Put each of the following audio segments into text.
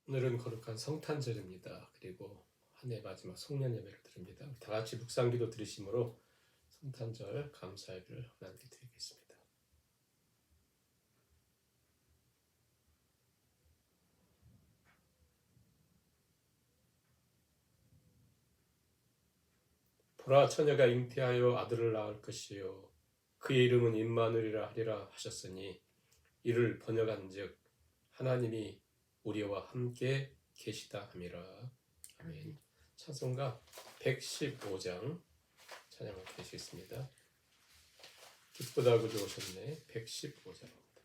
오늘은 거룩한 성탄절입니다. 그리고 한 해 마지막 송년 예배를 드립니다. 다 같이 묵상기도 드리심으로 성탄절 감사 예배를 하나님께 드리겠습니다. 보라, 처녀가 잉태하여 아들을 낳을 것이요 그의 이름은 임마누엘이라 하리라 하셨으니 이를 번역한즉 하나님이 우리와 함께 계시다 함이라. 아멘. 찬송가 115장 찬양하고 계시겠습니다. 기쁘다 구주 오셨네. 115장입니다.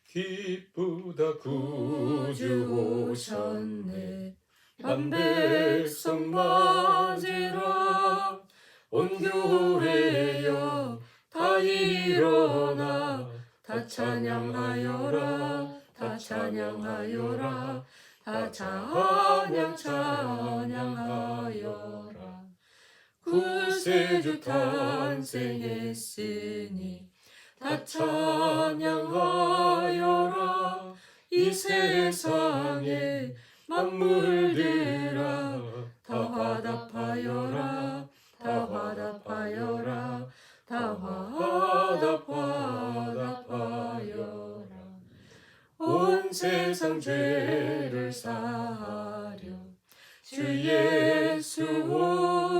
기쁘다 구주 오셨네. 만백성 맞으라. 온 교회여 다 일어나 다 찬양하여라. 다 찬양하여라. 다 찬양하여라. 구세주 탄생했으니 다 찬양하여라. 이 세상에 만물들아 다 화답하여라. 다 화답하여라. 다 화답하여라. 온 세상 죄를 사하려 주 예수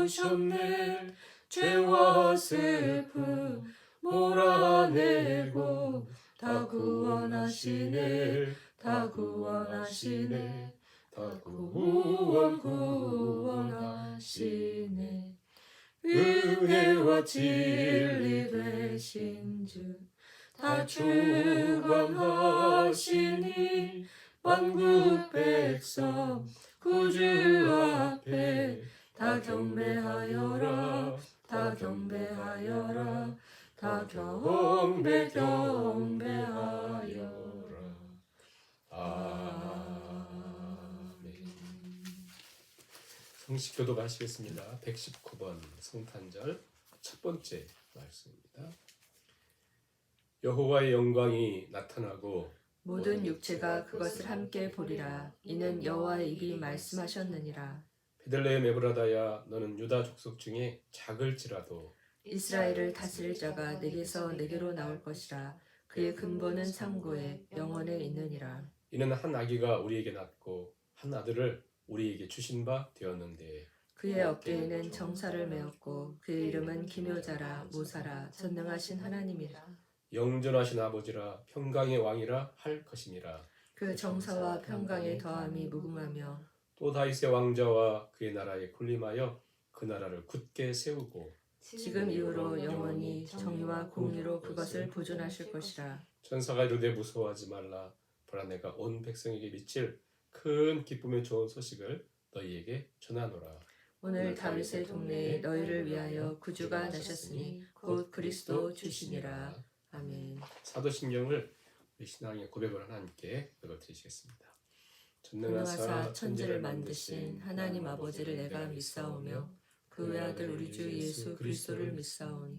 오셨네. 죄와 슬픔 몰아내고 다 구원하시네. 다 구원하시네. 다 구원하시네. 은혜와 진리 되신 주 다 주관하시니 만국 백성 구주 앞에 다 경배하여라. 다 경배하여라. 다 경배하여라. 아멘. 성식교도 마시겠습니다. 119번 성탄절 첫 번째 말씀입니다. 여호와의 영광이 나타나고 모든 육체가 그것을 함께 보리라. 이는 여호와의 입이 말씀하셨느니라. 베들레헴 에브라다야, 너는 유다 족속 중에 작을지라도 이스라엘을 다스릴 자가 내게서 내게로 나올 것이라. 그의 근본은 상고에 영원에 있느니라. 이는 한 아기가 우리에게 낳고 한 아들을 우리에게 주신 바 되었는데 그의 어깨에는 정사를 메었고 그의 이름은 기묘자라 모사라 전능하신 하나님이라. 영존하신 아버지라 평강의 왕이라 할 것이니라. 그 정사와 평강의 더함이 무궁하며 또 다윗의 왕자와 그의 나라에 군림하여 그 나라를 굳게 세우고 지금 이후로 영원히 정의와 공의로 그것을 보존하실 것이라. 천사가 이르되 무서워하지 말라. 보라, 내가 온 백성에게 미칠 큰 기쁨의 좋은 소식을 너희에게 전하노라. 오늘 다윗의 동네에 너희를 위하여 구주가 나셨으니 곧 그리스도 주시니라. 아멘. 사도신경을 우리 신앙의 고백을 하나님께 읽어드리시겠습니다. 전능하사 천지를 만드신 하나님 아버지를 내가 믿사오며 그 외아들 우리 주 예수 그리스도를 믿사오니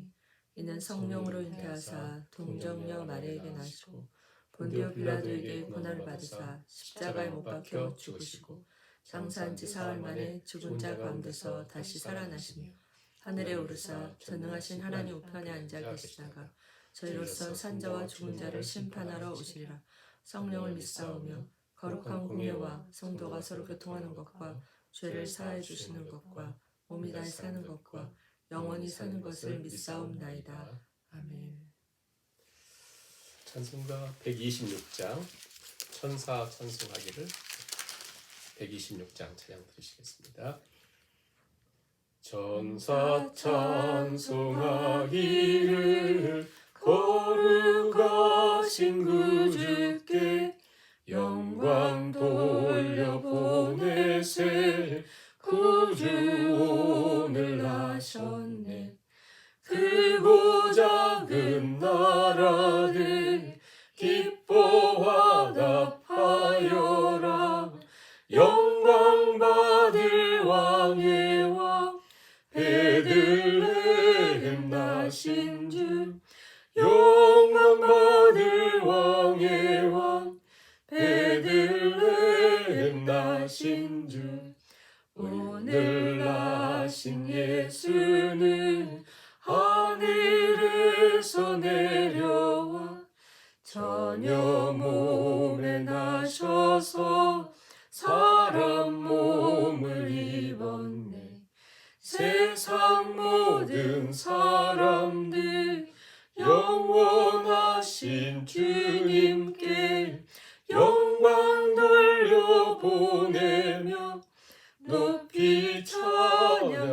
이는 성령으로 잉태하사 동정녀 마리아에게 나시고 본디오 빌라도에게 고난을 받으사 십자가에 못 박혀 죽으시고 장사한 지 사흘 만에 죽은 자 가운데서 다시 살아나시며 하늘에 오르사 전능하신 하나님 우편에 앉아 계시다가 저희로서 산자와 죽은 자를 심판하러 오시리라. 성령을 믿사오며 거룩한 공예와 성도가 서로 교통하는 것과 죄를 사하여 주시는 것과 몸이 다시 사는 것과 영원히 사는 것을 믿사옵나이다. 아멘. 찬송가 126장 천사 찬송하기를 126장 찬양 드리시겠습니다. 천사 찬송하기를 거룩하신 구주께 영광 돌려보내세. 구주 오늘 나셨네. 크고 작은 나라들 기뻐 화답하여라. 영광 받을 왕의 왕 베들레헴 나신 주. 영광 받을 왕의 왕 베들레헴 전혀 몸에 나셔서 사람 몸을 입었네. 세상 모든 사람들 영원하신 주님께 영광 돌려보내며 높이 찬양하여라.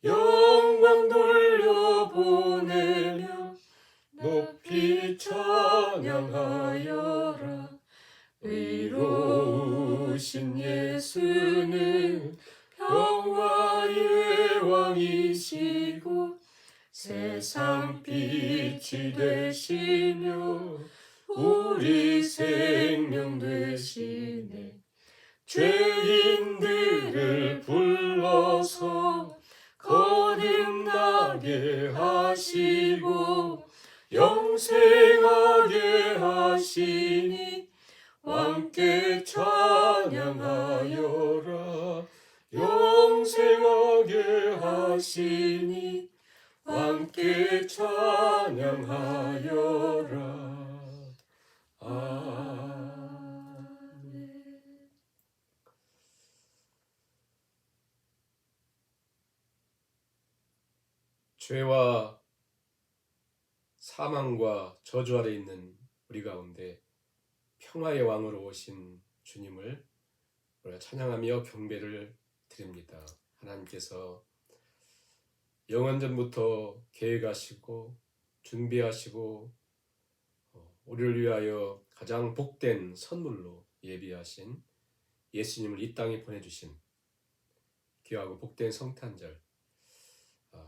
영광 돌려보내며 높이 찬양하여라. 의로우신 예수는 평화의 왕이시고 세상 빛이 되시며 우리 생명 되시네. 죄인들을 불러서 거듭나게 하시고 영생하게 하시니 왕께 찬양하여라. 영생하게 하시니 왕께 찬양하여라. 아멘. 죄와 사망과 저주 아래 있는 우리 가운데 평화의 왕으로 오신 주님을 우리가 찬양하며 경배를 드립니다. 하나님께서 영원전부터 계획하시고 준비하시고 우리를 위하여 가장 복된 선물로 예비하신 예수님을 이 땅에 보내주신 귀하고 복된 성탄절,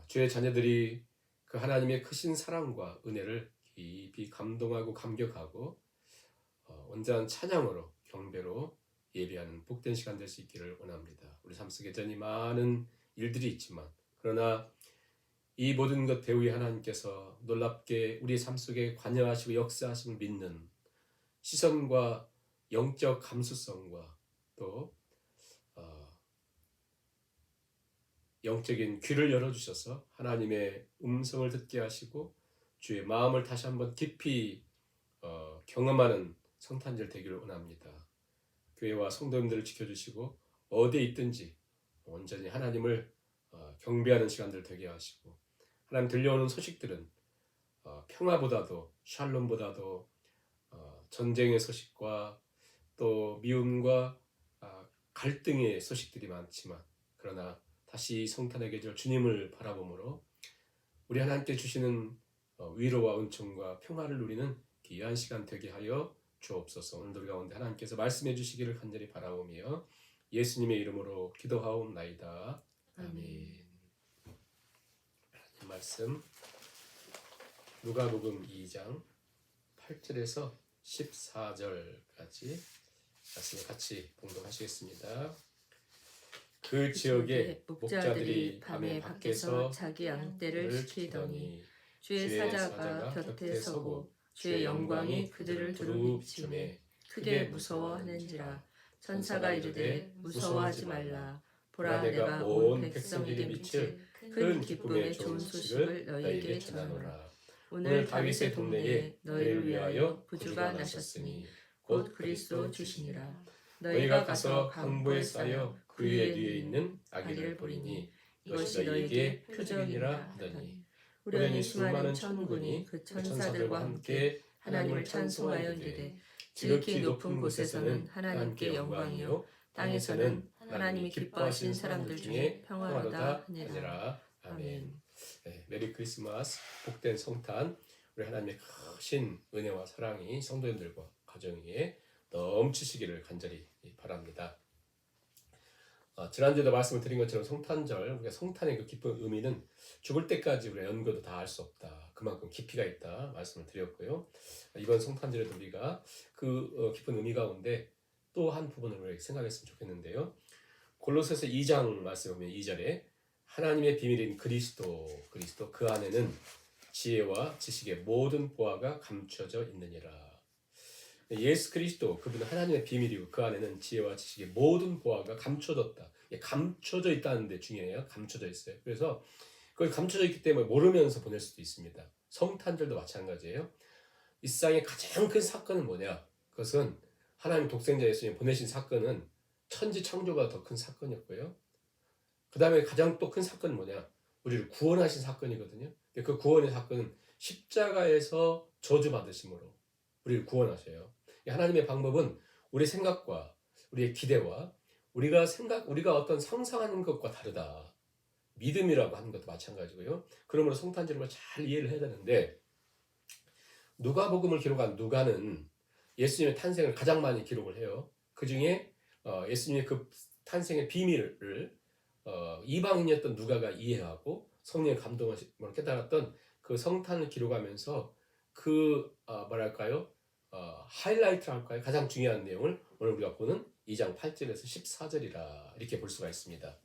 주의 자녀들이 그 하나님의 크신 사랑과 은혜를 깊이 감동하고 감격하고 온전한 찬양으로 경배로 예비하는 복된 시간 될 수 있기를 원합니다. 우리 삶 속에 여전히 많은 일들이 있지만 그러나 이 모든 것 배후에 하나님께서 놀랍게 우리의 삶 속에 관여하시고 역사하심을 믿는 시선과 영적 감수성과 또 영적인 귀를 열어주셔서 하나님의 음성을 듣게 하시고 주의 마음을 다시 한번 깊이 경험하는 성탄절 되기를 원합니다. 교회와 성도님들을 지켜주시고 어디에 있든지 온전히 하나님을 경배하는 시간들 되게 하시고 하나님 들려오는 소식들은 평화보다도 샬롬보다도 전쟁의 소식과 또 미움과 갈등의 소식들이 많지만 그러나 다시 성탄의 계절 주님을 바라보므로 우리 하나님께 주시는 위로와 은총과 평화를 누리는 귀한 시간 되게 하여 주옵소서. 오늘도 우리 가운데 하나님께서 말씀해 주시기를 간절히 바라오며 예수님의 이름으로 기도하옵나이다. 아멘. 하나님 말씀 누가복음 2장 8절에서 14절까지 말씀을 같이 봉독하시겠습니다. 그 지역에 목자들이 밤에 밖에서 자기 양떼를 지키더니 주의 사자가 곁에 서고 주의 영광이 그들을 두루 비추매 크게 무서워하는지라. 천사가 이르되 무서워하지 말라. 보라 내가 온 백성에게 미칠 큰 기쁨의 좋은 소식을 너희에게 전하노라. 오늘 다윗의 동네에 너희를 위하여 구주가 나셨으니 곧 그리스도 주시니라. 너희가 가서 강보에 쌓여 그 위에 있는 아기를 보리니 이것이 너희에게 표적이니라 하더니 우연히 수많은 천군이 그 천사들과 함께 하나님을 찬송하여 이르되 지극히 높은 곳에서는 하나님께 영광이요 땅에서는 하나님이 기뻐하신 사람들 중에 평화로다 하니라. 아멘. 네, 메리 크리스마스, 복된 성탄. 우리 하나님의 크신 은혜와 사랑이 성도님들과 가정에 넘치시기를 간절히 바랍니다. 지난주에도 말씀을 드린 것처럼 성탄절, 우리가 성탄의 그 깊은 의미는 죽을 때까지 우리가 연구도 다 알 수 없다. 그만큼 깊이가 있다 말씀을 드렸고요. 이번 성탄절에도 우리가 그 깊은 의미 가운데 또 한 부분을 우리가 생각했으면 좋겠는데요. 골로새서 2장 말씀 보면 2절에 하나님의 비밀인 그리스도 그 안에는 지혜와 지식의 모든 보화가 감춰져 있느니라. 예수 그리스도 그분은 하나님의 비밀이고 그 안에는 지혜와 지식의 모든 보화가 감춰졌다. 감춰져 있다는 데 중요해요. 감춰져 있어요. 그래서 그걸 감춰져 있기 때문에 모르면서 보낼 수도 있습니다. 성탄절도 마찬가지예요. 이 세상의 가장 큰 사건은 뭐냐? 그것은 하나님 독생자 예수님 보내신 사건은 천지 창조가 더 큰 사건이었고요. 그 다음에 가장 또 큰 사건은 뭐냐? 우리를 구원하신 사건이거든요. 근데 그 구원의 사건은 십자가에서 저주받으심으로 우리를 구원하셔요. 하나님의 방법은 우리 생각과 우리의 기대와 우리가 어떤 상상하는 것과 다르다. 믿음이라고 하는 것도 마찬가지고요. 그러므로 성탄절을 잘 이해를 해야 되는데, 누가복음을 기록한 누가는 예수님의 탄생을 가장 많이 기록을 해요. 그 중에 예수님의 그 탄생의 비밀을 이방인이었던 누가가 이해하고 성령의 감동을 깨달았던 그 성탄을 기록하면서 그 하이라이트 할까요? 가장 중요한 내용을 오늘 우리가 보는 2장 8절에서 14절이라 이렇게 볼 수가 있습니다.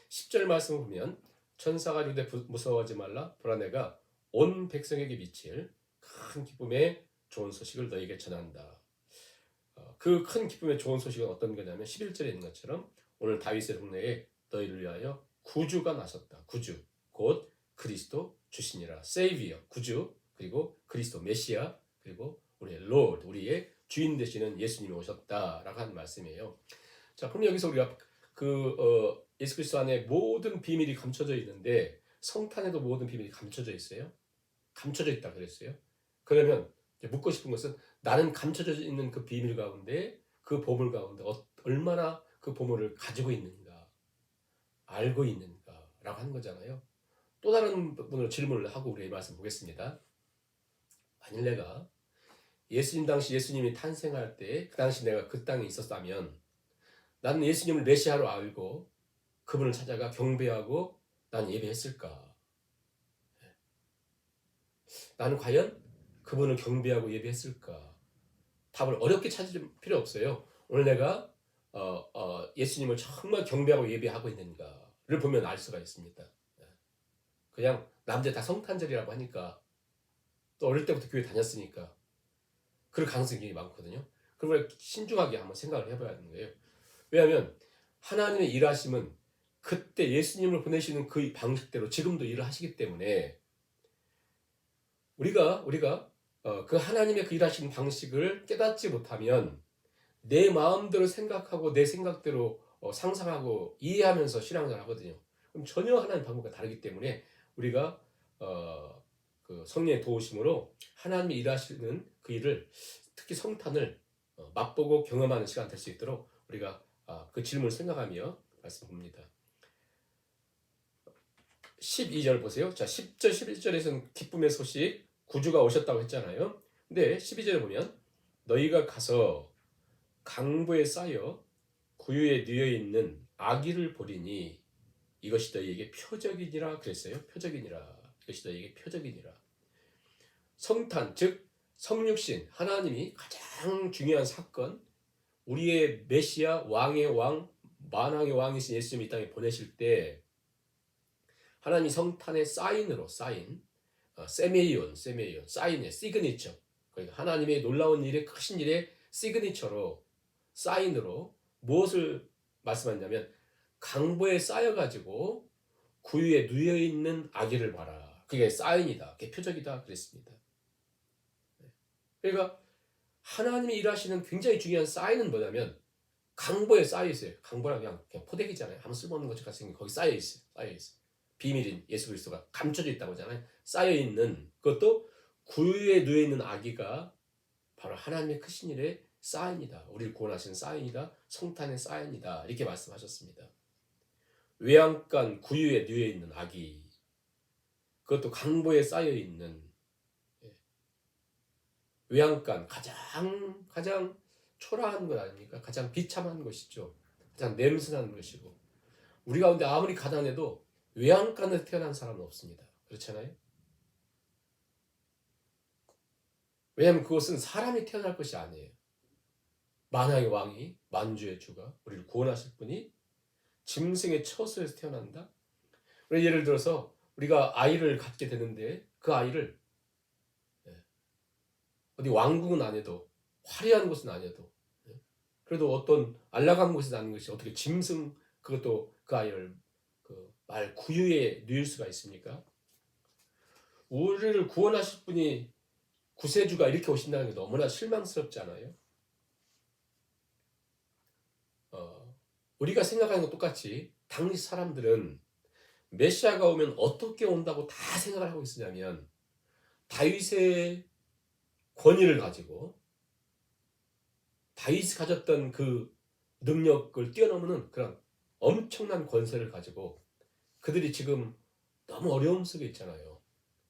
10절 말씀을 보면 천사가 이르되 무서워하지 말라 보라 내가 온 백성에게 미칠 큰 기쁨의 좋은 소식을 너에게 전한다. 그 큰 기쁨의 좋은 소식은 어떤 거냐면 11절에 있는 것처럼 오늘 다윗의 동네에 너희를 위하여 구주가 나섰다. 구주 곧 그리스도 주시니라. 세이비어 구주, 그리고 그리스도 메시아, 그리고 우리의 로드 우리의 주인 되시는 예수님이 오셨다라고 하는 말씀이에요. 자, 그럼 여기서 우리가 예수 그리스도 안에 모든 비밀이 감춰져 있는데 성탄에도 모든 비밀이 감춰져 있어요. 감춰져 있다 그랬어요. 그러면 묻고 싶은 것은 나는 감춰져 있는 그 비밀 가운데, 그 보물 가운데 얼마나 그 보물을 가지고 있는가, 알고 있는가라고 하는 거잖아요. 또 다른 분으로 질문을 하고 우리 말씀 보겠습니다. 만일 내가 예수님이 탄생할 때 그 당시 내가 그 땅에 있었다면 나는 예수님을 메시아로 알고 그분을 찾아가 경배하고 난 예배했을까? 나는 과연 그분을 경배하고 예배했을까? 답을 어렵게 찾을 필요 없어요. 오늘 내가 예수님을 정말 경배하고 예배하고 있는가를 보면 알 수가 있습니다. 그냥 남들 다 성탄절이라고 하니까, 또 어릴 때부터 교회 다녔으니까 그럴 가능성이 많거든요. 그걸 신중하게 한번 생각을 해봐야 하는 거예요. 왜냐하면 하나님의 일하심은 그때 예수님을 보내시는 그 방식대로 지금도 일을 하시기 때문에 우리가 그 하나님의 그 일하시는 방식을 깨닫지 못하면 내 마음대로 생각하고 내 생각대로 상상하고 이해하면서 신앙생활을 하거든요. 그럼 전혀 하나님 방법과 다르기 때문에 우리가 그 성령의 도우심으로 하나님이 일하시는 그 일을, 특히 성탄을 맛보고 경험하는 시간 될 수 있도록 우리가 그 질문을 생각하며 말씀 봅니다. 12절 보세요. 자, 10절, 11절에서는 기쁨의 소식, 구주가 오셨다고 했잖아요. 근데 12절에 보면 너희가 가서 강보에 쌓여 구유에 누워있는 아기를 보리니 이것이 너희에게 표적이니라 그랬어요. 표적이니라. 이것이 너희에게 표적이니라. 성탄, 즉 성육신, 하나님이 가장 중요한 사건, 우리의 메시아, 왕의 왕, 만왕의 왕이신 예수님이 이 땅에 보내실 때 하나님이 성탄의 사인으로, 세메이온, 사인의 시그니처, 그러니까 하나님의 놀라운 일의 크신 일의 시그니처로, 사인으로 무엇을 말씀하냐면 강보에 쌓여가지고 구유에 누워있는 아기를 봐라. 그게 사인이다. 그게 표적이다. 그랬습니다. 그러니까 하나님이 일하시는 굉장히 중요한 사인은 뭐냐면 강보에 쌓여있어요. 강보랑 그냥 포대기잖아요. 아무 쓸모없는 것처럼 생긴 거기 쌓여있어요. 비밀인 예수 그리스도가 감춰져 있다고 하잖아요. 쌓여있는, 그것도 구유에 누워있는 아기가 바로 하나님의 크신 일의 사인이다. 우리를 구원하시는 사인이다. 성탄의 사인이다. 이렇게 말씀하셨습니다. 외양간 구유에 누워있는 아기, 그것도 강보에 쌓여있는, 외양간 가장 초라한 것 아닙니까? 가장 비참한 것이죠. 가장 냄새나는 것이고, 우리 가운데 아무리 가난해도 외양간에서 태어난 사람은 없습니다. 그렇잖아요? 왜냐하면 그것은 사람이 태어날 것이 아니에요. 만왕의 왕이, 만주의 주가, 우리를 구원하실 분이 짐승의 처소에서 태어난다? 예를 들어서 우리가 아이를 갖게 되는데 그 아이를 어디 왕궁은 아니어도, 화려한 곳은 아니어도, 그래도 어떤 안락한 곳은 아닌 것이 어떻게 짐승, 그것도 그 아이를 말 구유에 누일 수가 있습니까? 우리를 구원하실 분이 구세주가 이렇게 오신다는 게 너무나 실망스럽지 않아요? 우리가 생각하는 것 똑같이 당시 사람들은 메시아가 오면 어떻게 온다고 다 생각을 하고 있으냐면 다윗의 권위를 가지고 다윗이 가졌던 그 능력을 뛰어넘는 그런 엄청난 권세를 가지고 그들이 지금 너무 어려움 속에 있잖아요.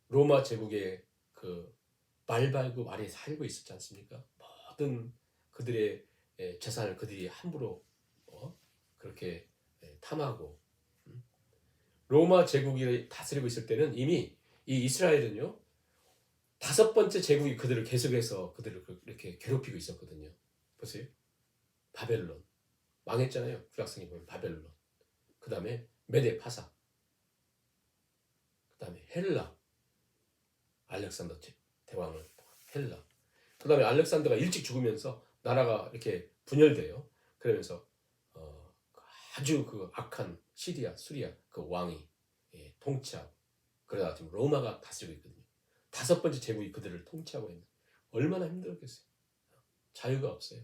로마 제국의 그 말발굽 아래에 살고 있었지 않습니까? 모든 그들의 재산을 그들이 함부로 그렇게 탐하고 로마 제국이 다스리고 있을 때는 이미 이 이스라엘은요 5번째 제국이 그들을 계속해서 그들을 이렇게 괴롭히고 있었거든요. 보세요. 바벨론 망했잖아요. 구약성에 보면 바벨론. 그 다음에 메데 파사. 그 다음에 헬라. 알렉산더 대왕을 헬라. 그 다음에 알렉산더가 일찍 죽으면서 나라가 이렇게 분열돼요. 그러면서 아주 그 악한 시리아, 수리아 그 왕이 통치하고 그러다가 지금 로마가 다스리고 있거든요. 5번째 제국이 그들을 통치하고 있는 얼마나 힘들었겠어요. 자유가 없어요.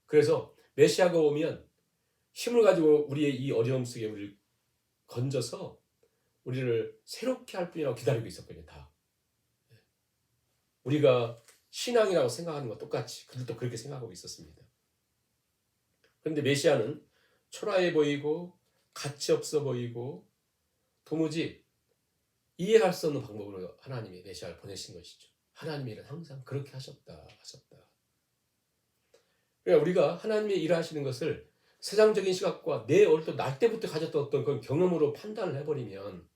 그래서 메시아가 오면 힘을 가지고 우리의 이 어려움 속에 우리를 건져서 우리를 새롭게 할 뿐이라고 기다리고 있었거든요. 다. 우리가 신앙이라고 생각하는 것 똑같이 그들도 그렇게 생각하고 있었습니다. 그런데 메시아는 초라해 보이고 가치 없어 보이고 도무지 이해할 수 없는 방법으로 하나님이 메시아를 보내신 것이죠. 하나님의 일은 항상 그렇게 하셨다. 그러니까 우리가 하나님의 일을 하시는 것을 세상적인 시각과 내 어릴 날 때부터 가졌던 어떤 그런 경험으로 판단을 해버리면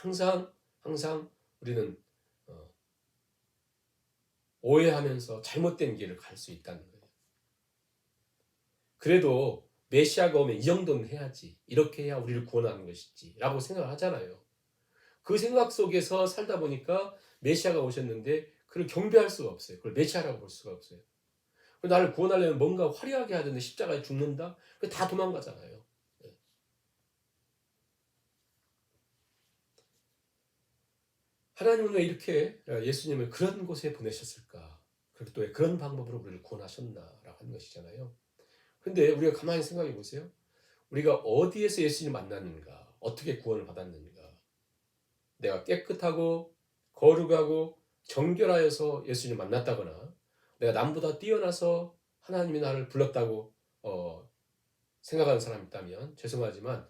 항상 우리는 오해하면서 잘못된 길을 갈 수 있다는 거예요. 그래도 메시아가 오면 이 정도는 해야지. 이렇게 해야 우리를 구원하는 것이지. 라고 생각을 하잖아요. 그 생각 속에서 살다 보니까 메시아가 오셨는데 그걸 경배할 수가 없어요. 그걸 메시아라고 볼 수가 없어요. 나를 구원하려면 뭔가 화려하게 하는데 십자가에 죽는다? 다 도망가잖아요. 하나님은 왜 이렇게 예수님을 그런 곳에 보내셨을까? 그리고 또 왜 그런 방법으로 우리를 구원하셨나라고 하는 것이잖아요. 근데 우리가 가만히 생각해 보세요. 우리가 어디에서 예수님을 만났는가? 어떻게 구원을 받았는가? 내가 깨끗하고 거룩하고 정결하여서 예수님을 만났다거나 내가 남보다 뛰어나서 하나님이 나를 불렀다고 생각하는 사람이 있다면 죄송하지만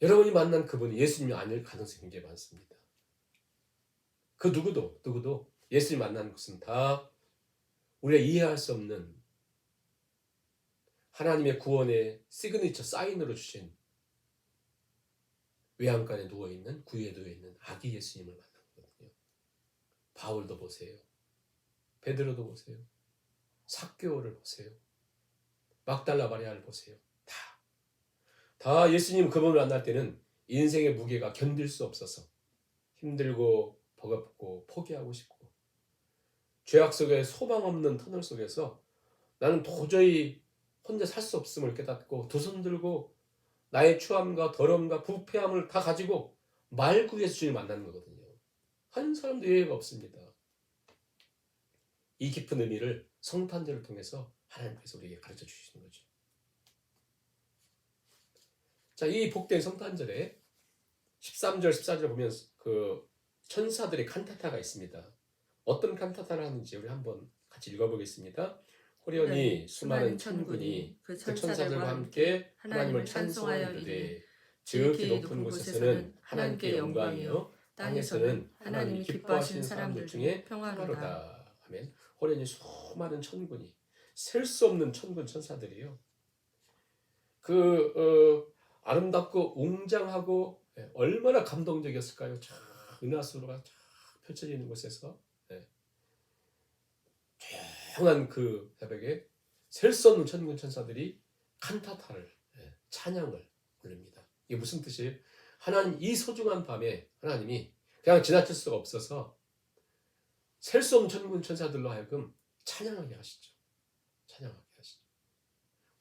여러분이 만난 그분이 예수님이 아닐 가능성이 굉장히 많습니다. 그 누구도 예수님 만나는 것은 다 우리가 이해할 수 없는 하나님의 구원의 시그니처 사인으로 주신 외양간에 누워있는 구유에 누워있는 아기 예수님을 만난 거거든요. 바울도 보세요. 베드로도 보세요. 삭개오를 보세요. 막달라 마리아를 보세요. 다 예수님 그분을 만날 때는 인생의 무게가 견딜 수 없어서 힘들고 버겁고 포기하고 싶고 죄악 속에 소망 없는 터널 속에서 나는 도저히 혼자 살 수 없음을 깨닫고 두 손 들고 나의 추함과 더러움과 부패함을 다 가지고 말구에서 주님을 만나는 거거든요. 한 사람도 예외가 없습니다. 이 깊은 의미를 성탄절을 통해서 하나님께서 우리에게 가르쳐 주시는 거죠. 자, 이 복된 성탄절에 13절, 14절 보면 그 천사들의 칸타타가 있습니다. 어떤 칸타타를 하는지 우리 한번 같이 읽어보겠습니다. 호련히 수많은 천군이 그 천사들과 함께 하나님을 찬송하여 이르되 지극히 높은 곳에서는 하나님께 영광이요 땅에서는 하나님이 기뻐하시는 사람들 중에 평화로다. 아멘. 호련히 수많은 천군이 셀 수 없는 천군 천사들이요. 아름답고 웅장하고 얼마나 감동적이었을까요? 쫙 은하수로가 쫙 펼쳐져 있는 곳에서 조용한 그 새벽에 셀 수 없는 천군 천사들이 칸타타를 찬양을 올립니다. 이게 무슨 뜻이에요? 하나님 이 소중한 밤에 하나님이 그냥 지나칠 수가 없어서 셀 수 없는 천군 천사들로 하여금 찬양하게 하시죠. 찬양하게 하시죠.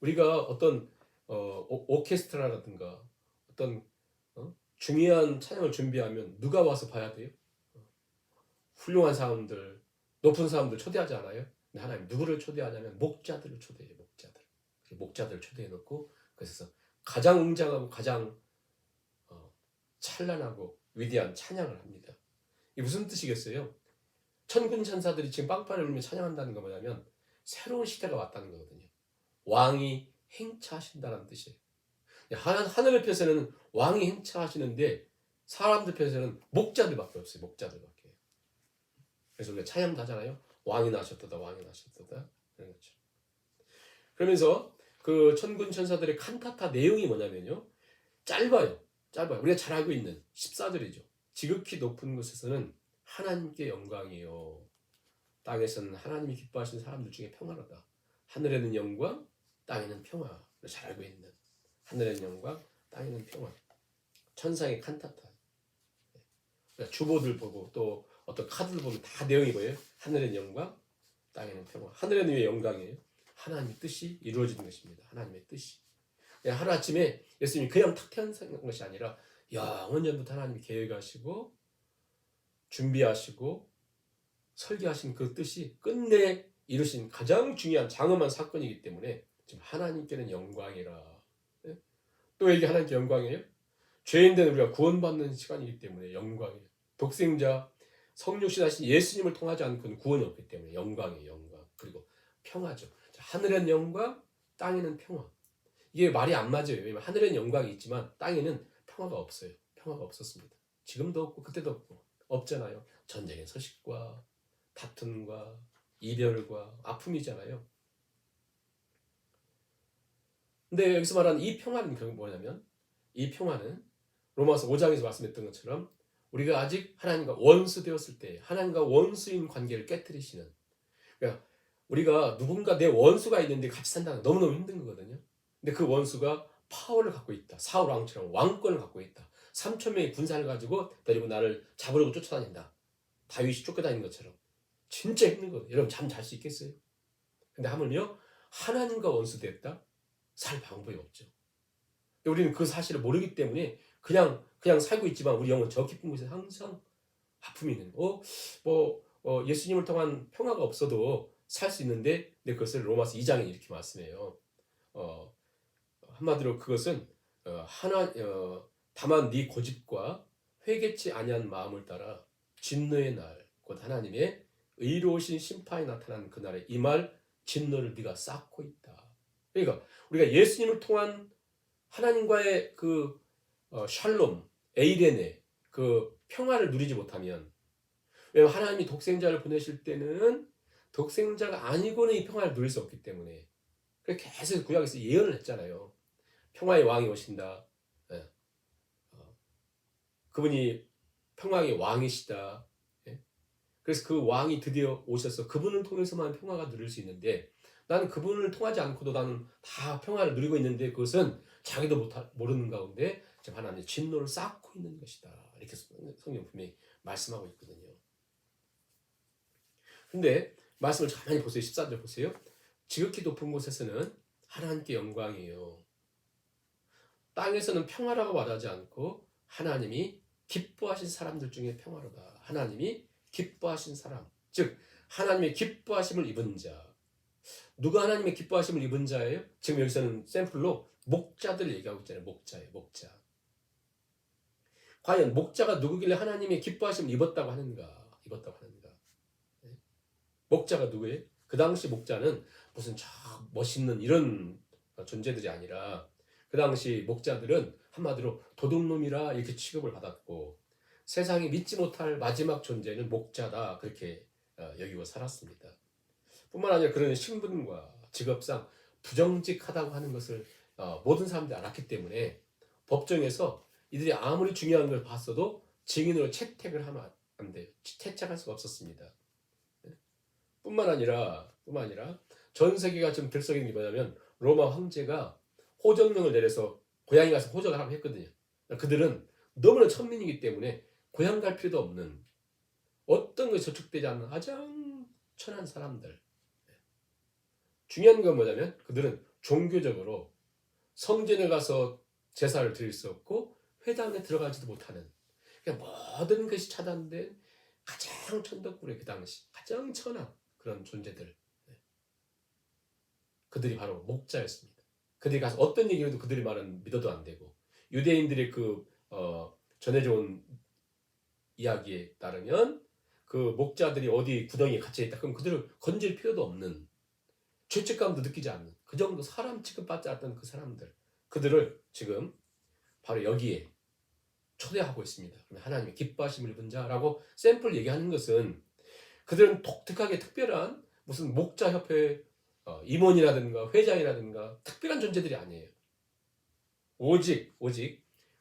우리가 어떤 오케스트라라든가 어떤 중요한 찬양을 준비하면 누가 와서 봐야 돼요? 훌륭한 사람들, 높은 사람들 초대하지 않아요? 근데 하나님 누구를 초대하냐면 목자들을 초대해요. 목자들을 초대해 놓고 그래서 가장 웅장하고 가장 찬란하고 위대한 찬양을 합니다. 이게 무슨 뜻이겠어요? 천군 천사들이 지금 빵빠레 울며 찬양한다는 거 뭐냐면 새로운 시대가 왔다는 거거든요. 왕이 행차하신다는 뜻이에요. 하늘의 편에서는 왕이 행차하시는데 사람들 편에서는 목자들밖에 없어요. 목자들밖에. 그래서 우리가 찬양도 하잖아요. 왕이 나셨도다, 왕이 나셨도다. 그런 거죠. 그러면서 그 천군 천사들의 칸타타 내용이 뭐냐면요. 짧아요. 우리가 잘 알고 있는 14절이죠. 지극히 높은 곳에서는 하나님께 영광이요. 땅에서는 하나님이 기뻐하시는 사람들 중에 평화로다. 하늘에는 영광, 땅에는 평화. 잘 알고 있는 하늘에는 영광, 땅에는 평화. 천상의 칸타타. 주보들 보고 또 어떤 카드를 보면 다 내용이 뭐예요? 하늘에는 영광, 땅에는 평화. 하늘에는 왜 영광이에요? 하나님의 뜻이 이루어지는 것입니다. 하나님의 뜻이. 하루아침에 예수님이 그냥 탁 태어난 것이 아니라 영원 전부터 하나님이 계획하시고 준비하시고 설계하신 그 뜻이 끝내 이루신 가장 중요한 장엄한 사건이기 때문에 지금 하나님께는 영광이라. 또 이게 하나님께 영광이에요? 죄인된 우리가 구원받는 시간이기 때문에 영광이에요. 독생자 성육신 하신 예수님을 통하지 않고는 구원이 없기 때문에 영광이에요. 영광. 그리고 평화죠. 하늘엔 영광, 땅에는 평화. 이게 말이 안 맞아요. 왜냐면 하늘엔 영광이 있지만 땅에는 평화가 없어요. 평화가 없었습니다. 지금도 없고 그때도 없고 없잖아요. 전쟁의 소식과 다툼과 이별과 아픔이잖아요. 근데 여기서 말하는 이 평화는 결국 뭐냐면 이 평화는 로마서 5장에서 말씀했던 것처럼 우리가 아직 하나님과 원수 되었을 때 하나님과 원수인 관계를 깨뜨리시는, 그러니까 우리가 누군가 내 원수가 있는데 같이 산다는 건 너무너무 힘든 거거든요. 근데 그 원수가 파워를 갖고 있다. 사울 왕처럼 왕권을 갖고 있다. 3,000명의 군사를 가지고 데리고 나를 잡으려고 쫓아다닌다. 다윗이 쫓겨다니는 것처럼. 진짜 힘든 거예요. 여러분 잠 잘 수 있겠어요? 근데 하물며 하나님과 원수 됐다? 살 방법이 없죠. 우리는 그 사실을 모르기 때문에 그냥 살고 있지만 우리 영은 저 깊은 곳에 항상 아픔이 있는 거. 예수님을 통한 평화가 없어도 살 수 있는데, 근데 그것을 로마서 2장에 이렇게 말씀해요. 한마디로 그것은 다만 네 고집과 회개치 아니한 마음을 따라 진노의 날, 곧 하나님의 의로우신 심판이 나타나는 그날에 이 말 진노를 네가 쌓고 있다. 그러니까 우리가 예수님을 통한 하나님과의 그 샬롬, 에이레네, 그 평화를 누리지 못하면, 왜냐하면 하나님이 독생자를 보내실 때는 독생자가 아니고는 이 평화를 누릴 수 없기 때문에 그래서 계속 구약에서 예언을 했잖아요. 평화의 왕이 오신다. 그분이 평화의 왕이시다. 그래서 그 왕이 드디어 오셔서 그분을 통해서만 평화가 누릴 수 있는데, 나는 그분을 통하지 않고도 나는 다 평화를 누리고 있는데 그것은 자기도 모르는 가운데 지금 하나님의 진노를 쌓고 있는 것이다. 이렇게 성경 분명히 말씀하고 있거든요. 근데 말씀을 가만히 보세요. 14절 보세요. 지극히 높은 곳에서는 하나님께 영광이에요. 땅에서는 평화라고 말하지 않고 하나님이 기뻐하신 사람들 중에 평화로다. 하나님이 기뻐하신 사람, 즉 하나님의 기뻐하심을 입은 자. 누가 하나님의 기뻐하심을 입은 자예요? 지금 여기서는 샘플로 목자들을 얘기하고 있잖아요. 목자예요. 목자. 과연 목자가 누구길래 하나님의 기뻐하심을 입었다고 하는가? 목자가 누구예요? 그 당시 목자는 무슨 멋있는 이런 존재들이 아니라 그 당시 목자들은 한마디로 도둑놈이라 이렇게 취급을 받았고, 세상이 믿지 못할 마지막 존재는 목자다, 그렇게 여기고 살았습니다. 뿐만 아니라 그런 신분과 직업상 부정직하다고 하는 것을 모든 사람들이 알았기 때문에 법정에서 이들이 아무리 중요한 걸 봤어도 증인으로 채택을 하면 안 돼요. 채택할 수가 없었습니다. 뿐만 아니라 전 세계가 좀 들썩이는 게 뭐냐면 로마 황제가 호적령을 내려서 고향에 가서 호적을 하라고 했거든요. 그들은 너무나 천민이기 때문에 고향 갈 필요도 없는, 어떤 것이 저촉되지 않는 가장 천한 사람들. 중요한 건 뭐냐면 그들은 종교적으로 성전에 가서 제사를 드릴 수 없고 회당에 들어가지도 못하는, 그냥 모든 것이 차단된 가장 천덕불의 그 당시 가장 천한 그런 존재들, 그들이 바로 목자였습니다. 그들이 가서 어떤 얘기를 해도 그들의 말은 믿어도 안 되고, 유대인들의 전해져 온 이야기에 따르면 그 목자들이 어디 구덩이에 갇혀 있다 그럼 그들을 건질 필요도 없는, 죄책감도 느끼지 않는 그 정도 사람 취급받지 않던 그 사람들, 그들을 지금 바로 여기에 초대하고 있습니다. 하나님의 기뻐하심을 입은 자라고 샘플 얘기하는 것은, 그들은 독특하게 특별한 무슨 목자협회 임원이라든가 회장이라든가 특별한 존재들이 아니에요. 오직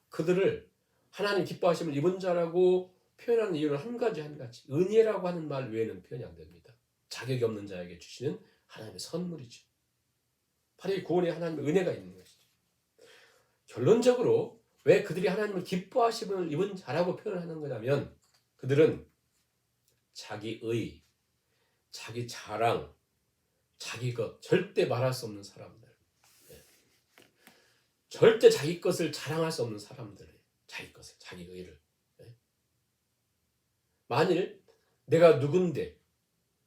그들을 하나님 기뻐하심을 입은 자라고 표현하는 이유는 한 가지 은혜라고 하는 말 외에는 표현이 안 됩니다. 자격이 없는 자에게 주시는 하나님의 선물이죠. 바로 이 구원에 하나님의 은혜가 있는 것이죠. 결론적으로 왜 그들이 하나님을 기뻐하심을 입은 자라고 표현하는 거냐면, 그들은 자기의, 자기 자랑, 자기 것 절대 말할 수 없는 사람들, 절대 자기 것을 자랑할 수 없는 사람들, 자기 것을, 자기 의를. 만일 내가 누군데,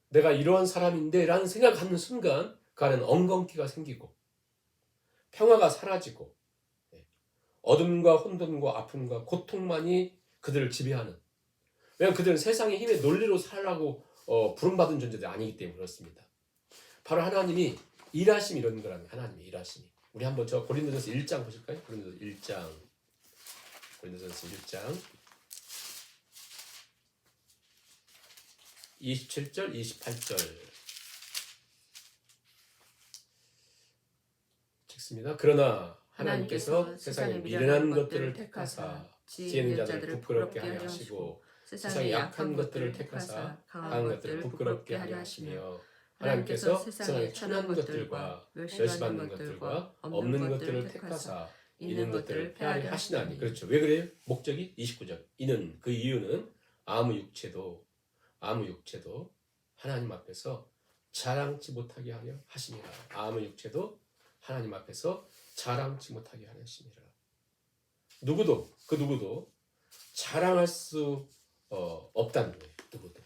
내가 이러한 사람인데 라는 생각하는 순간 그 안에는 엉겅퀴가 생기고 평화가 사라지고 어둠과 혼돈과 아픔과 고통만이 그들을 지배하는, 왜냐하면 그들은 세상의 힘의 논리로 살라고 부름받은 존재들이 아니기 때문에 그렇습니다. 바로 하나님이 일하심이 이런 거라는, 하나님의 일하심이. 우리 한번 저 고린도전서 1장 보실까요? 고린도전서 1장 27절 28절 읽습니다. 그러나 하나님께서 세상에 미련한 것들을 택하사 지혜 있는 자들을 부끄럽게 하려 하시고 세상에 약한 것들을 택하사 강한 것들을 부끄럽게 하려 하시며, 하나님께서 세상에 천한 것들과 멸시받는 것들과 없는 것들을 택하사 있는 것들을 폐하려 하시나니. 그렇죠. 왜 그래요? 목적이 29절. 이는, 그 이유는 아무 육체도 하나님 앞에서 자랑치 못하게 하려 하심이라. 아무 육체도 하나님 앞에서 자랑치 못하게 하려 하심이라. 그 누구도 자랑할 수 없다는 거예요. 누구도.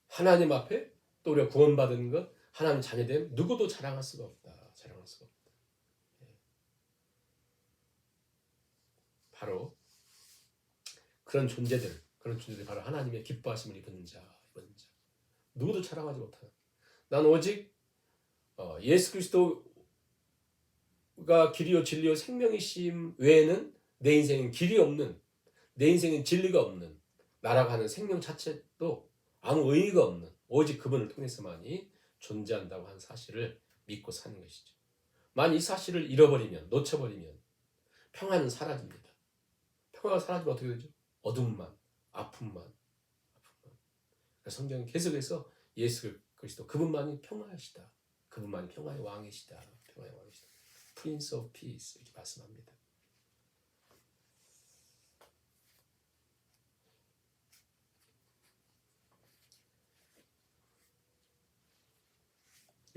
하나님 앞에 또 우리가 구원받은 것, 하나님 자녀됨, 누구도 자랑할 수가 없다. 바로 그런 존재들 바로 하나님의 기뻐하심을 입은 자. 누구도 자랑하지 못하는, 난 오직 예수 그리스도가 길이요 진리요 생명이심 외에는 내 인생은 길이 없는, 내 인생은 진리가 없는, 나라고 하는 생명 자체도 아무 의의가 없는 오직 그분을 통해서만이 존재한다고 하는 사실을 믿고 사는 것이죠. 만약 이 사실을 잃어버리면, 놓쳐버리면 평화는 사라집니다. 평화가 사라지면 어떻게 되죠? 어둠만, 아픔만. 성경은 계속해서 예수 그리스도 그분만이 평화이시다. 그분만이 평화의 왕이시다. Prince of Peace 이렇게 말씀합니다.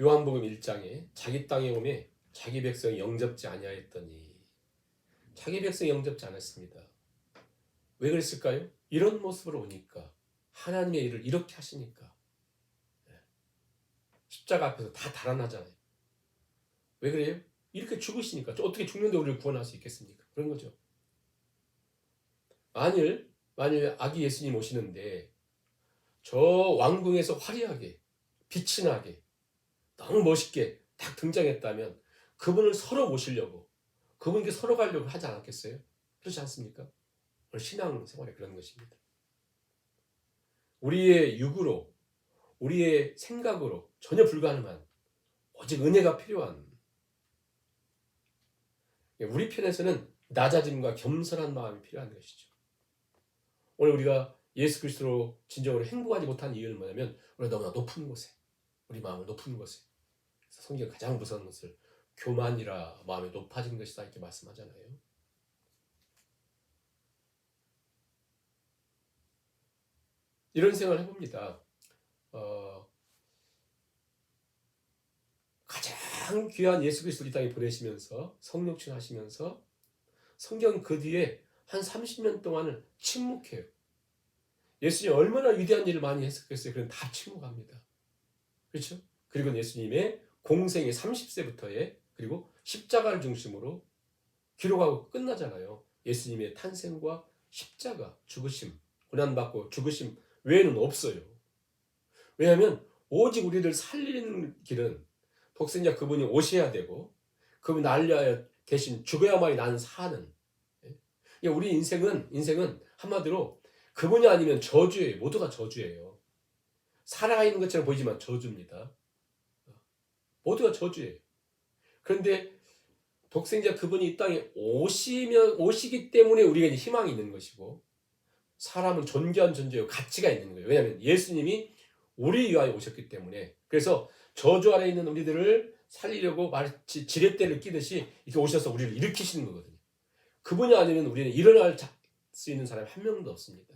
요한복음 1장에 자기 땅에 오매 자기 백성이 영접지 아니하였더니, 자기 백성이 영접지 않았습니다. 왜 그랬을까요? 이런 모습으로 오니까, 하나님의 일을 이렇게 하시니까. 십자가 앞에서 다 달아나잖아요. 왜 그래요? 이렇게 죽으시니까. 어떻게 죽는데 우리를 구원할 수 있겠습니까? 그런 거죠. 만일 아기 예수님 오시는데 저 왕궁에서 화려하게 빛이 나게 너무 멋있게 딱 등장했다면 그분을 서로 모시려고, 그분께 서로 가려고 하지 않았겠어요? 그렇지 않습니까? 신앙생활에 그런 것입니다. 우리의 육으로, 우리의 생각으로 전혀 불가능한 오직 은혜가 필요한, 우리 편에서는 낮아짐과 겸손한 마음이 필요한 것이죠. 오늘 우리가 예수 그리스도로 진정으로 행복하지 못한 이유는 뭐냐면, 우리가 너무나 높은 곳에, 우리 마음을 높은 곳에, 성경 가장 무서운 것을 교만이라 마음이 높아진 것이다 이렇게 말씀하잖아요. 이런 생각을 해봅니다. 가장 귀한 예수 그리스도를 이 땅에 보내시면서 성육신 하시면서 성경 그 뒤에 한 30년 동안을 침묵해요. 예수님이 얼마나 위대한 일을 많이 했었겠어요. 그럼 다 침묵합니다. 그렇죠? 그리고 예수님의 공생의 30세부터의 그리고 십자가를 중심으로 기록하고 끝나잖아요. 예수님의 탄생과 십자가, 죽으심, 고난받고 죽으심 외에는 없어요. 왜냐하면 오직 우리를 살리는 길은 독생자 그분이 오셔야 되고 그분이 날려야 대신 죽어야만이 나는 사는. 우리 인생은 한마디로 그분이 아니면 저주예요. 모두가 저주예요. 살아있는 것처럼 보이지만 저주입니다. 모두가 저주예요. 그런데 독생자 그분이 이 땅에 오시기 때문에 우리가 희망이 있는 것이고 사람은 존귀한 존재요 가치가 있는 거예요. 왜냐하면 예수님이 우리 위하여 오셨기 때문에. 그래서 저주 아래 있는 우리들을 살리려고 마치 지렛대를 끼듯이 이렇게 오셔서 우리를 일으키시는 거거든요. 그분이 아니면 우리는 일어날 수 있는 사람이 한 명도 없습니다.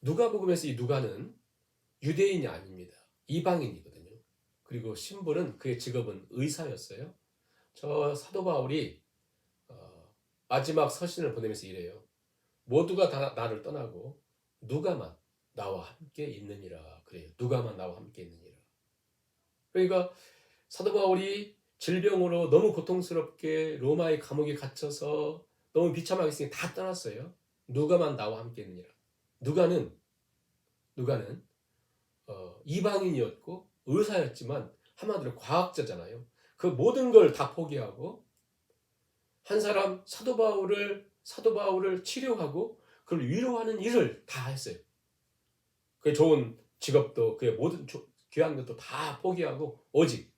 누가복음에서 이 누가는 유대인이 아닙니다. 이방인이거든요. 그리고 신분은 그의 직업은 의사였어요. 저 사도 바울이 마지막 서신을 보내면서 이래요. 모두가 다 나를 떠나고 누가만 나와 함께 있느니라. 그래요. 누가만 나와 함께 있느니라. 그러니까 사도 바울이 질병으로 너무 고통스럽게 로마의 감옥에 갇혀서 너무 비참하게 있으니 다 떠났어요. 누가만 나와 함께 있느니라. 누가는 이방인이었고 의사였지만 한마디로 과학자잖아요. 그 모든 걸 다 포기하고 한 사람 사도 바울을 치료하고 그걸 위로하는 일을 다 했어요. 그의 좋은 직업도 그의 모든 귀한 것도 다 포기하고 오직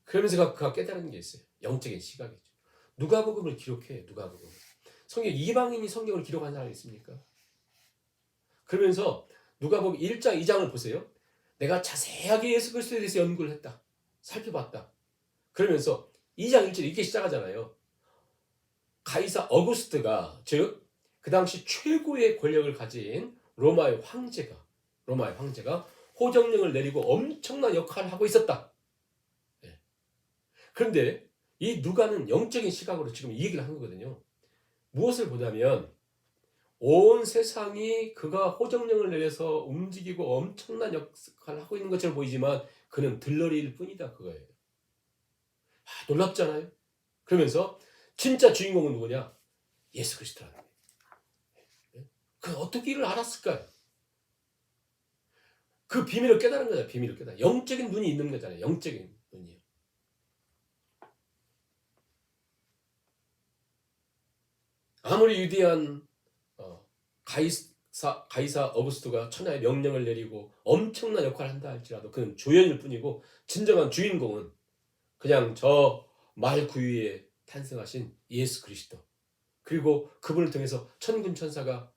그러면서 그가 깨달은 게 있어요. 영적인 시각이죠. 누가복음을 기록해. 누가복음. 성경 이방인이 성경을 기록한 사람이 있습니까? 그러면서 누가복음 1장 2장을 보세요. 내가 자세하게 예수 그리스도에 대해서 연구를 했다. 살펴봤다. 그러면서 2장 1절 이렇게 시작하잖아요. 가이사 어구스트가 즉 그 당시 최고의 권력을 가진 로마의 황제가 호정령을 내리고 엄청난 역할을 하고 있었다. 그런데 이 누가는 영적인 시각으로 지금 이 얘기를 한 거거든요. 무엇을 보냐면 온 세상이 그가 호정령을 내려서 움직이고 엄청난 역할을 하고 있는 것처럼 보이지만 그는 들러리일 뿐이다 그거예요. 놀랍잖아요. 그러면서 진짜 주인공은 누구냐? 예수 그리스도라는 거예요. 그 어떻게 이를 알았을까요? 그 비밀을 깨달은 거잖아요. 비밀을 깨달아. 영적인 눈이 있는 거잖아요. 영적인 눈이요. 아무리 위대한 가이사 어구스토가 천하의 명령을 내리고 엄청난 역할을 한다 할지라도 그는 조연일 뿐이고 진정한 주인공은 그냥 저 말 구유에 탄생하신 예수 그리스도. 그리고 그분을 통해서 천군 천사가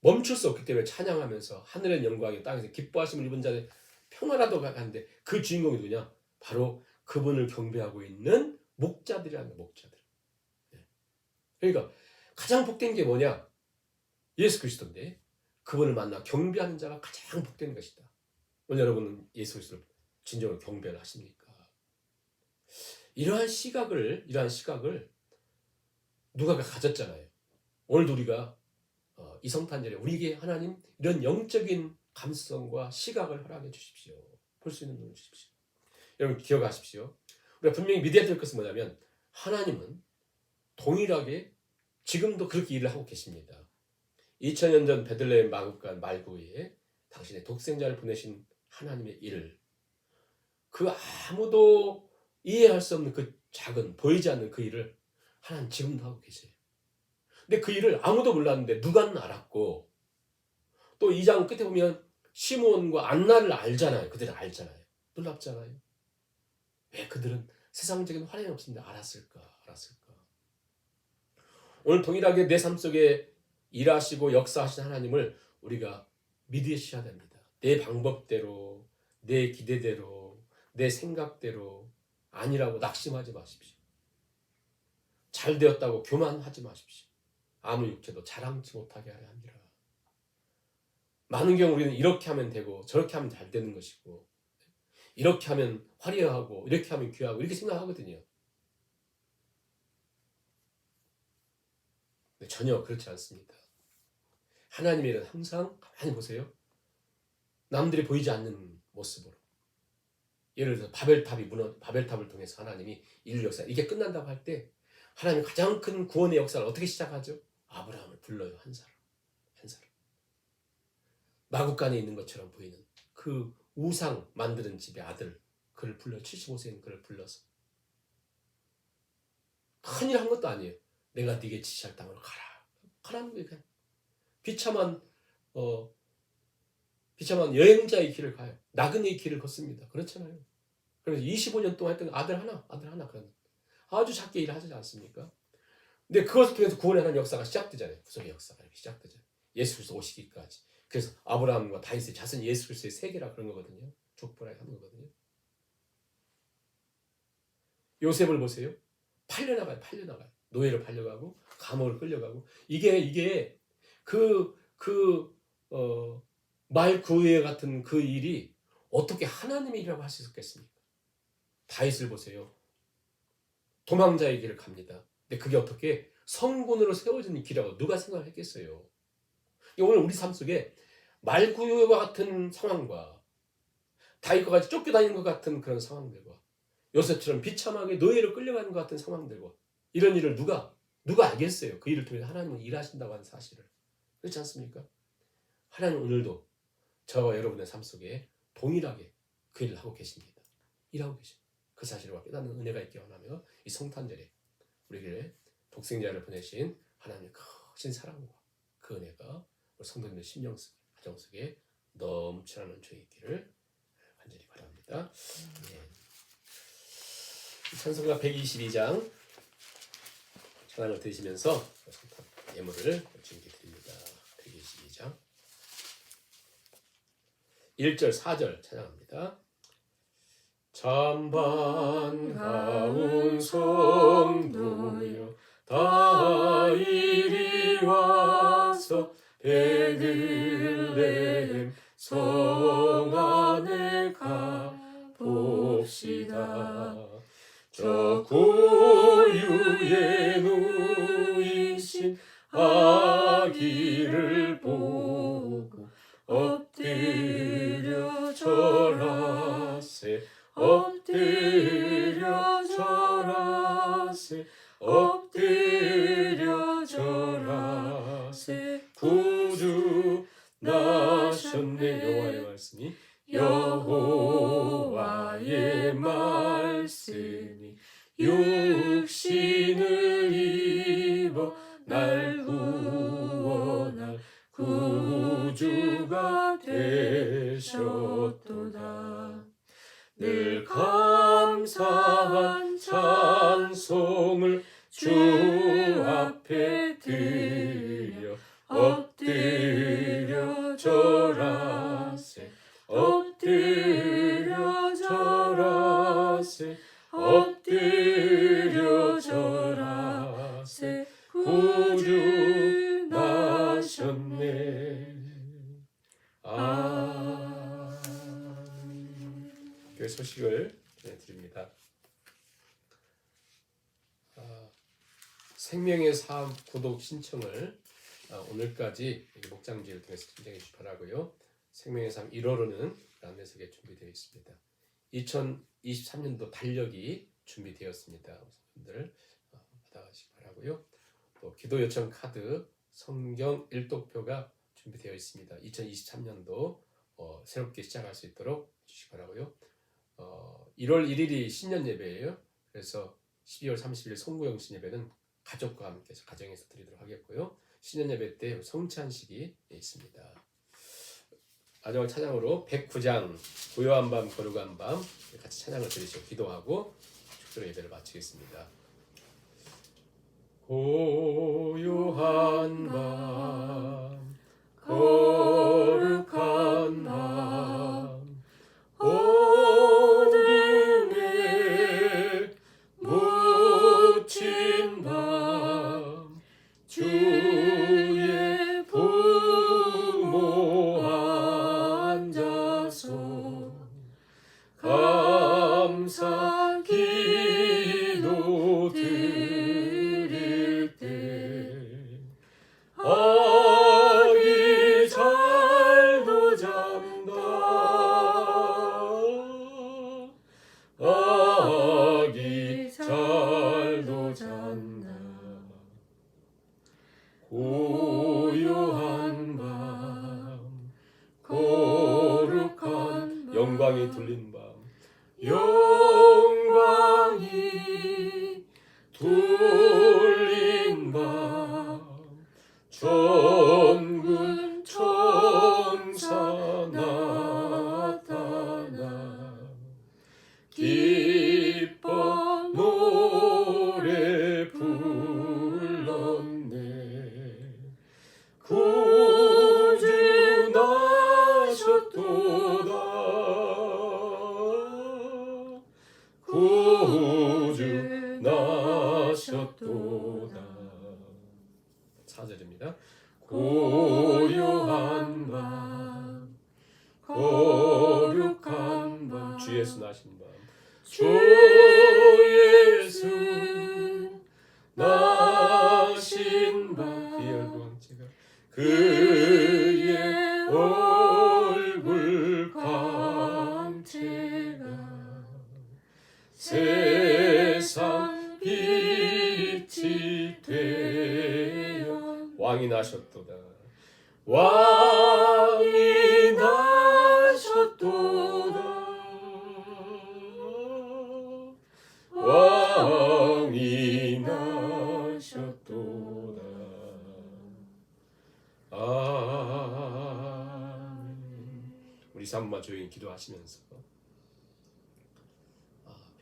멈출 수 없기 때문에 찬양하면서 하늘의 영광이 땅에서 기뻐하심을 입은 자들 평화라도 가는데 그 주인공이 누구냐? 바로 그분을 경배하고 있는 목자들이라는 거예요. 목자들. 그러니까 가장 복된 게 뭐냐? 예수 그리스도인데 그분을 만나 경배하는 자가 가장 복된 것이다. 오늘 여러분은 예수 그리스도를 진정으로 경배를 하십니까? 이러한 시각을 누가가 가졌잖아요. 오늘도 우리가 이 성탄절에 우리에게 하나님 이런 영적인 감수성과 시각을 허락해 주십시오. 볼 수 있는 눈을 주십시오. 여러분 기억하십시오. 우리가 분명히 믿어야 될 것은 뭐냐면 하나님은 동일하게 지금도 그렇게 일을 하고 계십니다. 2000년 전 베들레헴 마구간 말구에 당신의 독생자를 보내신 하나님의 일을 그 아무도 이해할 수 없는 그 작은 보이지 않는 그 일을 하나님 지금도 하고 계세요. 근데 그 일을 아무도 몰랐는데 누가는 알았고 또 2장 끝에 보면 시므온과 안나를 알잖아요. 그들은 알잖아요. 놀랍잖아요. 왜 그들은 세상적인 활용이 없습니다. 알았을까? 오늘 동일하게 내 삶 속에 일하시고 역사하신 하나님을 우리가 믿으셔야 됩니다. 내 방법대로, 내 기대대로, 내 생각대로 아니라고 낙심하지 마십시오. 잘 되었다고 교만하지 마십시오. 아무 육체도 자랑치 못하게 하려 함이라. 많은 경우 우리는 이렇게 하면 되고 저렇게 하면 잘 되는 것이고 이렇게 하면 화려하고 이렇게 하면 귀하고 이렇게 생각하거든요. 근데 전혀 그렇지 않습니다. 하나님의 일은 항상 가만히 보세요. 남들이 보이지 않는 모습으로. 예를 들어서 바벨탑을 통해서 하나님이 인류 역사 이게 끝난다고 할 때 하나님이 가장 큰 구원의 역사를 어떻게 시작하죠? 아브라함을 불러요. 한 사람. 한 사람. 마구간에 있는 것처럼 보이는 그 우상 만드는 집의 아들 그를 불러 75세인 그를 불러서 큰일 한 것도 아니에요. 내가 네게 지시할 땅으로 가라는 거예요. 그냥 비참한 여행자의 길을 가요. 나그네의 길을 걷습니다. 그렇잖아요. 그래서 25년 동안 했던 아들 하나 그런 아주 작게 일하지 않습니까? 근데 그것을 통해서 구원하는 역사가 시작되잖아요. 구속의 역사가 이렇게 시작되잖아요. 예수 그리스도 오시기까지. 그래서 아브라함과 다윗의 자손 예수 그리스도의 세계라 그런 거거든요. 족보라 하는 거거든요. 요셉을 보세요. 팔려나가요. 노예로 팔려가고 감옥을 끌려가고 이게 말 구애 같은 그 일이 어떻게 하나님의 일이라고 할 수 있었겠습니까? 다윗을 보세요. 도망자의 길을 갑니다. 근데 그게 어떻게 성군으로 세워진 길이라고 누가 생각을 했겠어요? 오늘 우리 삶 속에 말구유와 같은 상황과 다윗과 같이 쫓겨다니는 것 같은 그런 상황들과 요셉처럼 비참하게 노예로 끌려가는 것 같은 상황들과 이런 일을 누가 알겠어요? 그 일을 통해서 하나님은 일하신다고 하는 사실을. 그렇지 않습니까? 하나님 오늘도 저와 여러분의 삶 속에 동일하게 그 일을 하고 계십니다. 일하고 계십니다. 그 사실을 깨닫는 은혜가 있기 원하며 이 성탄절에 우리에게 독생자를 보내신 하나님의 크신 사랑과 그 은혜가 우리 성도님들 심령 속에 가정 속에 넘쳐나는 주의 있기를 간절히 바랍니다. 네. 찬송가 122장 찬양을 들으시면서 성탄 예물을 주님께 드립니다. 122장 1절 4절 찬양합니다. 참 반가운 성도여 다 이리 와서 베들레헴 성 안에 가봅시다. 저 고유에 누이신 아기를 보고 엎드려 절하세 엎드려 절하세 엎드려 절하세 구주 나셨네. 여호와의 말씀이 여호와의 말씀이 육신을 입어 날 구원할 구주가 되셨도다. 늘 감사한 찬송을 주 앞에 드려 엎드려 절하세 엎드려 절하세 엎드려 절하세 구주 나셨네. 교회 소식을 드립니다. 생명의 삶 구독 신청을 오늘까지 목장지를 통해서 신청해 주시기 바라고요. 생명의 삶 1호로는 안내석에 준비되어 있습니다. 2023년도 달력이 준비되었습니다. 여러분들 받아가시기 바라고요. 또 기도 요청 카드, 성경 일독표가 준비되어 있습니다. 2023년도 새롭게 시작할 수 있도록 주시기 바라고요. 1월 1일이 신년 예배예요. 그래서 12월 30일 송구영신 예배는 가족과 함께 가정에서 드리도록 하겠고요. 신년 예배 때 성찬식이 있습니다. 마지막 찬양으로 109장 고요한 밤 거룩한 밤 같이 찬양을 드리시고 기도하고 축도로 예배를 마치겠습니다. 고요한 밤 거룩한 밤 어둠에 묻힌 밤 주의 부모 앉아서 고요한 밤 거룩한 밤 영광이 둘린 밤 영광이 둘린 밤 천군 천사 나타나 기뻐 노래 불렀네 구주 나셨도다 구주 나셨도다 4절입니다. 고요한 밤 거룩한 밤 주 예수 나신 밤 주 예수 나신 밤 그의 얼굴 광채가 세상 빛이 되어 왕이 나셨도다 왕이 나셨도다 왕이 나셨도다 아멘. 우리 3분만 조용히 기도하시면서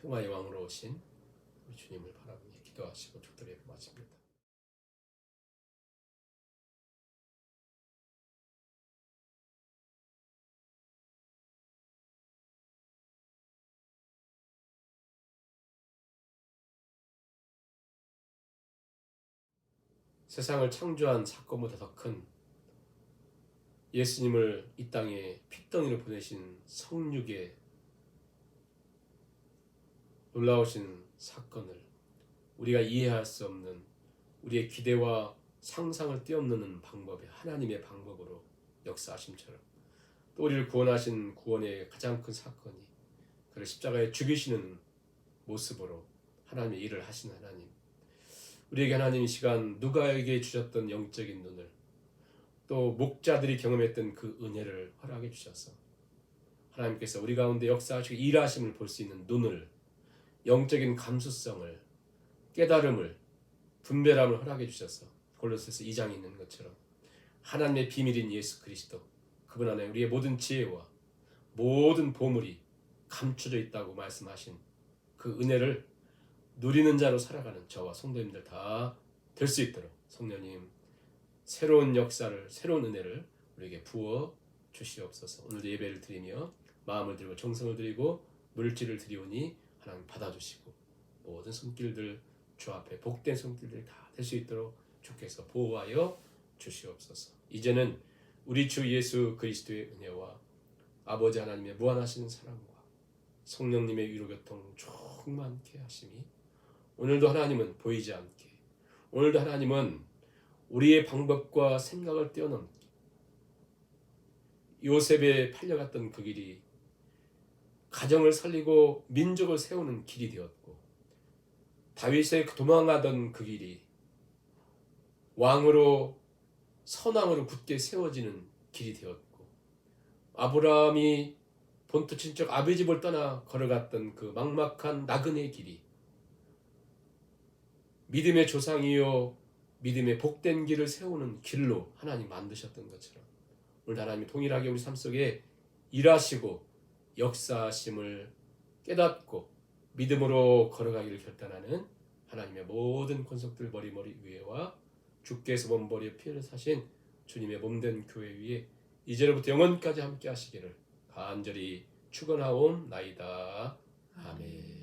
평화의 왕으로 오신 우리 주님을 바라보며 기도하시고 축도를 마칩니다. 세상을 창조한 사건보다 더 큰 예수님을 이 땅에 핏덩이로 보내신 성육의 놀라우신 사건을 우리가 이해할 수 없는 우리의 기대와 상상을 뛰어넘는 방법이 하나님의 방법으로 역사하심처럼 또 우리를 구원하신 구원의 가장 큰 사건이 그를 십자가에 죽이시는 모습으로 하나님의 일을 하신 하나님 우리에게 하나님 이 시간 누가에게 주셨던 영적인 눈을 또 목자들이 경험했던 그 은혜를 허락해 주셔서 하나님께서 우리 가운데 역사하시고 일하심을 볼 수 있는 눈을 영적인 감수성을 깨달음을 분별함을 허락해 주셔서 골로새서 2장에 있는 것처럼 하나님의 비밀인 예수 그리스도 그분 안에 우리의 모든 지혜와 모든 보물이 감춰져 있다고 말씀하신 그 은혜를 누리는 자로 살아가는 저와 성도님들 다 될 수 있도록 성령님 새로운 역사를 새로운 은혜를 우리에게 부어 주시옵소서. 오늘도 예배를 드리며 마음을 드리고 정성을 드리고 물질을 드리오니 하나님 받아주시고 모든 손길들 주 앞에 복된 손길들이 다 될 수 있도록 주께서 보호하여 주시옵소서. 이제는 우리 주 예수 그리스도의 은혜와 아버지 하나님의 무한하신 사랑과 성령님의 위로교통 충만케 하심이 오늘도 하나님은 보이지 않게 오늘도 하나님은 우리의 방법과 생각을 뛰어넘게 요셉에 팔려갔던 그 길이 가정을 살리고 민족을 세우는 길이 되었고 다윗의 도망하던 그 길이 왕으로 선왕으로 굳게 세워지는 길이 되었고 아브라함이 본토 친척 아비 집을 떠나 걸어갔던 그 막막한 나그네의 길이 믿음의 조상이요 믿음의 복된 길을 세우는 길로 하나님 만드셨던 것처럼 오늘 하나님이 동일하게 우리 삶 속에 일하시고 역사하심을 깨닫고 믿음으로 걸어가기를 결단하는 하나님의 모든 권속들 머리머리 위에와 주께서 몸버리에 피를 사신 주님의 몸된 교회 위에 이제로부터 영원까지 함께 하시기를 간절히 축원하옵나이다. 아멘.